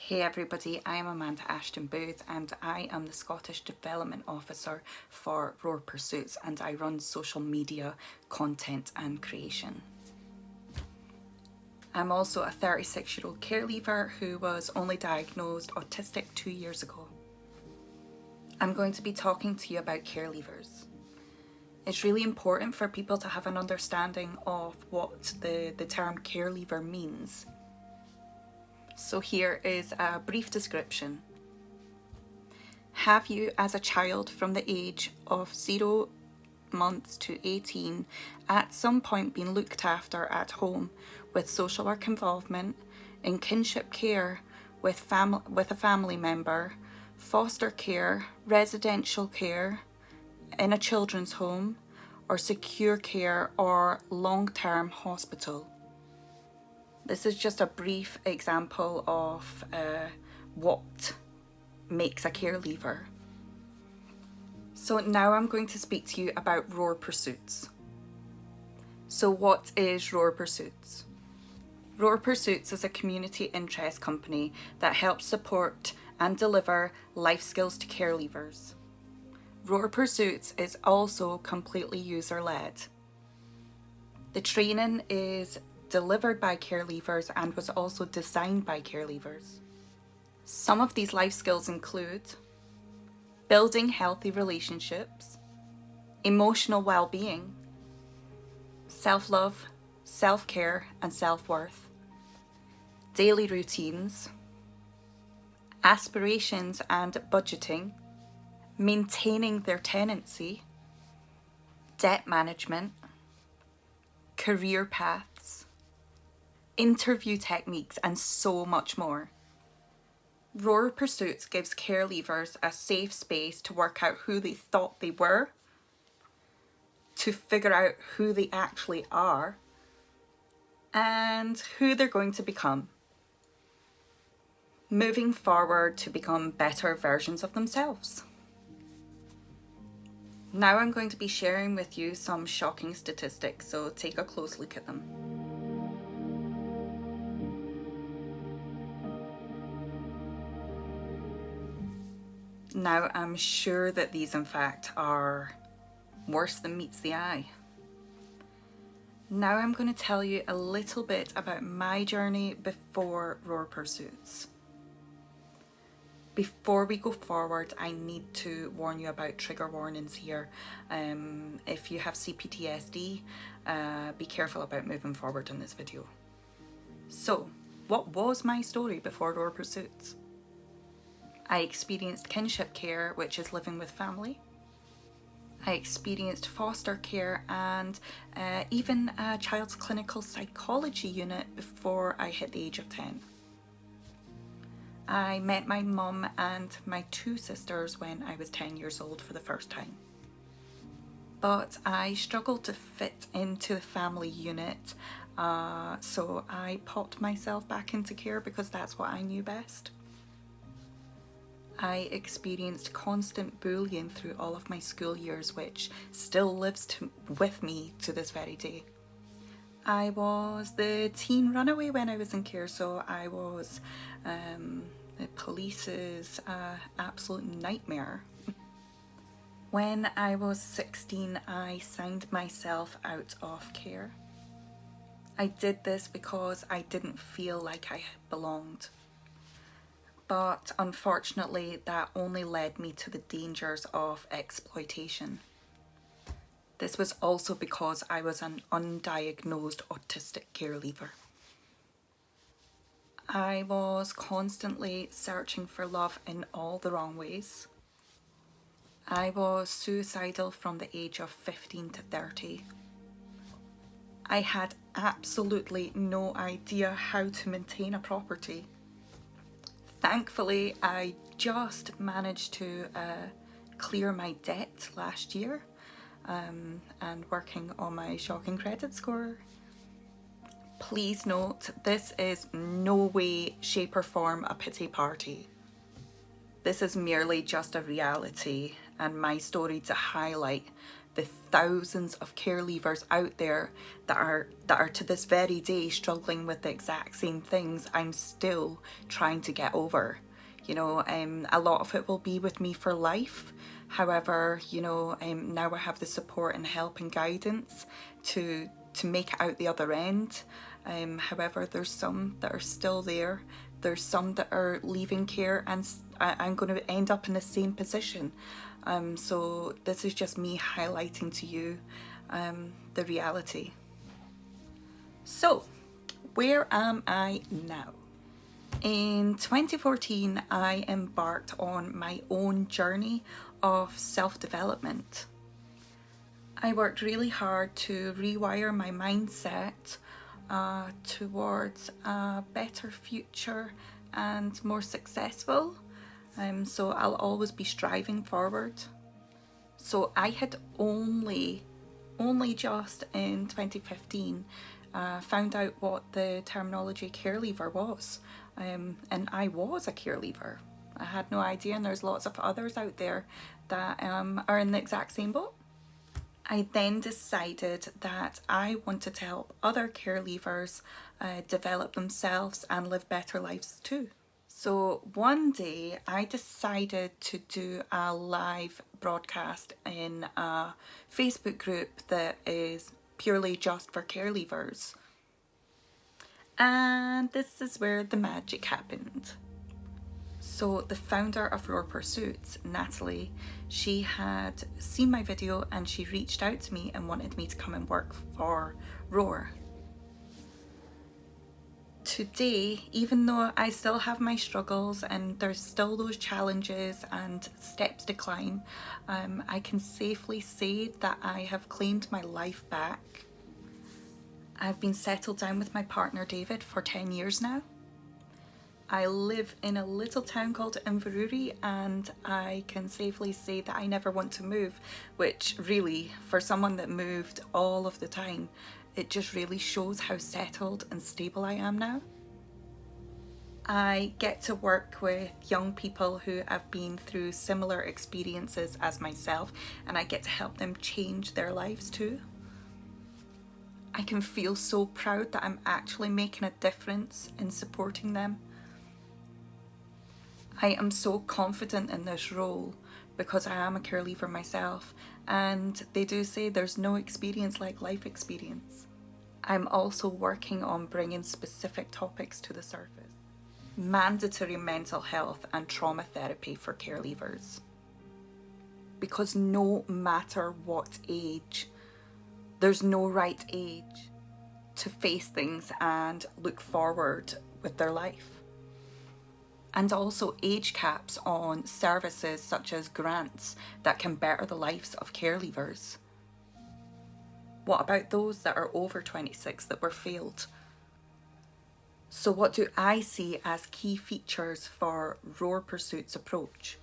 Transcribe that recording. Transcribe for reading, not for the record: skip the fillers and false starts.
Hey everybody, I'm Amanda Ashton-Booth and I am the Scottish Development Officer for Roar Pursuits and I run social media content and creation. I'm also a 36-year-old care leaver who was only diagnosed autistic 2 years ago. I'm going to be talking to you about care leavers. It's really important for people to have an understanding of what the term care leaver means. So here is a brief description. Have you, as a child from the age of 0 months to 18, at some point been looked after at home with social work involvement, in kinship care with a family member, foster care, residential care, in a children's home, or secure care or long-term hospital? This is just a brief example of what makes a care leaver. So now I'm going to speak to you about Roar Pursuits. So what is Roar Pursuits? Roar Pursuits is a community interest company that helps support and deliver life skills to care leavers. Roar Pursuits is also completely user-led. The training is delivered by care leavers and was also designed by care leavers. Some of these life skills include building healthy relationships, emotional well-being, self-love, self-care and self-worth, daily routines, aspirations and budgeting, maintaining their tenancy, debt management, career paths, interview techniques, and so much more. Roar Pursuits gives care leavers a safe space to work out who they thought they were, to figure out who they actually are, and who they're going to become, moving forward to become better versions of themselves. Now I'm going to be sharing with you some shocking statistics, so take a close look at them. Now, I'm sure that these, in fact, are worse than meets the eye. Now I'm going to tell you a little bit about my journey before Roar Pursuits. Before we go forward, I need to warn you about trigger warnings here. If you have CPTSD, be careful about moving forward in this video. So, what was my story before Roar Pursuits? I experienced kinship care, which is living with family. I experienced foster care and even a child's clinical psychology unit before I hit the age of 10. I met my mum and my 2 sisters when I was 10 years old for the first time. But I struggled to fit into the family unit, so I popped myself back into care because that's what I knew best. I experienced constant bullying through all of my school years, which still lives with me to this very day. I was the teen runaway when I was in care, so I was the police's absolute nightmare. When I was 16, I signed myself out of care. I did this because I didn't feel like I belonged. But unfortunately, that only led me to the dangers of exploitation. This was also because I was an undiagnosed autistic care leaver. I was constantly searching for love in all the wrong ways. I was suicidal from the age of 15 to 30. I had absolutely no idea how to maintain a property. Thankfully, I just managed to clear my debt last year and working on my shocking credit score. Please note, this is no way, shape or form a pity party. This is merely just a reality and my story to highlight the thousands of care leavers out there that are to this very day struggling with the exact same things I'm still trying to get over. You know, a lot of it will be with me for life. However, you know, now I have the support and help and guidance to make it out the other end. However, there's some that are still there. There's some that are leaving care, and I'm going to end up in the same position. So this is just me highlighting to you the reality. So, where am I now? In 2014, I embarked on my own journey of self-development. I worked really hard to rewire my mindset towards a better future and more successful. So I'll always be striving forward. So I had only just in 2015 found out what the terminology care leaver was. And I was a care leaver. I had no idea, and there's lots of others out there that are in the exact same boat. I then decided that I wanted to help other care leavers develop themselves and live better lives too. So one day I decided to do a live broadcast in a Facebook group that is purely just for care leavers. And this is where the magic happened. So the founder of Roar Pursuits, Natalie, she had seen my video and she reached out to me and wanted me to come and work for Roar. Today, even though I still have my struggles and there's still those challenges and steps to climb, I can safely say that I have claimed my life back. I've been settled down with my partner David for 10 years now. I live in a little town called Inverurie, and I can safely say that I never want to move, which really, for someone that moved all of the time, it just really shows how settled and stable I am now. I get to work with young people who have been through similar experiences as myself, and I get to help them change their lives too. I can feel so proud that I'm actually making a difference in supporting them. I am so confident in this role because I am a care leaver myself, and they do say there's no experience like life experience. I'm also working on bringing specific topics to the surface. Mandatory mental health and trauma therapy for care leavers. Because no matter what age, there's no right age to face things and look forward with their life. And also age caps on services such as grants that can better the lives of care leavers. What about those that are over 26 that were failed? So what do I see as key features for Roar Pursuits approach?